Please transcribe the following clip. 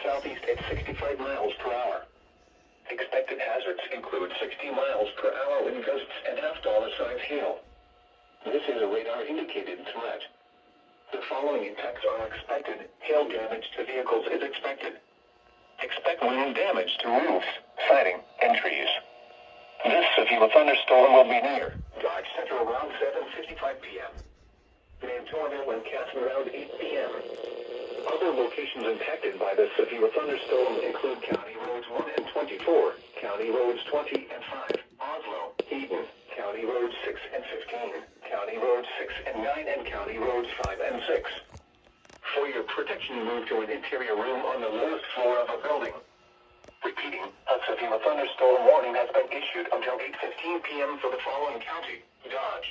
southeast at 65 miles per hour. Expected hazards include 60 miles per hour wind gusts and half-dollar-size hail. This is a radar-indicated threat. The following impacts are expected. Hail damage to vehicles is expected. Expect wind damage to roofs, siding, and trees. This severe thunderstorm will be near Dodge Center around 7:55 p.m. Mantorville and Castle around 8 p.m. Other locations impacted by the severe thunderstorm include County Roads 1 and 24, County Roads 20 and 5, Oslo, Eden, County Roads 6 and 15, County Roads 6 and 9, and County Roads 5 and 6. For your protection, move to an interior room on the lowest floor of a building. Repeating, a severe thunderstorm warning has been issued until 8:15 p.m. for the following county: Dodge,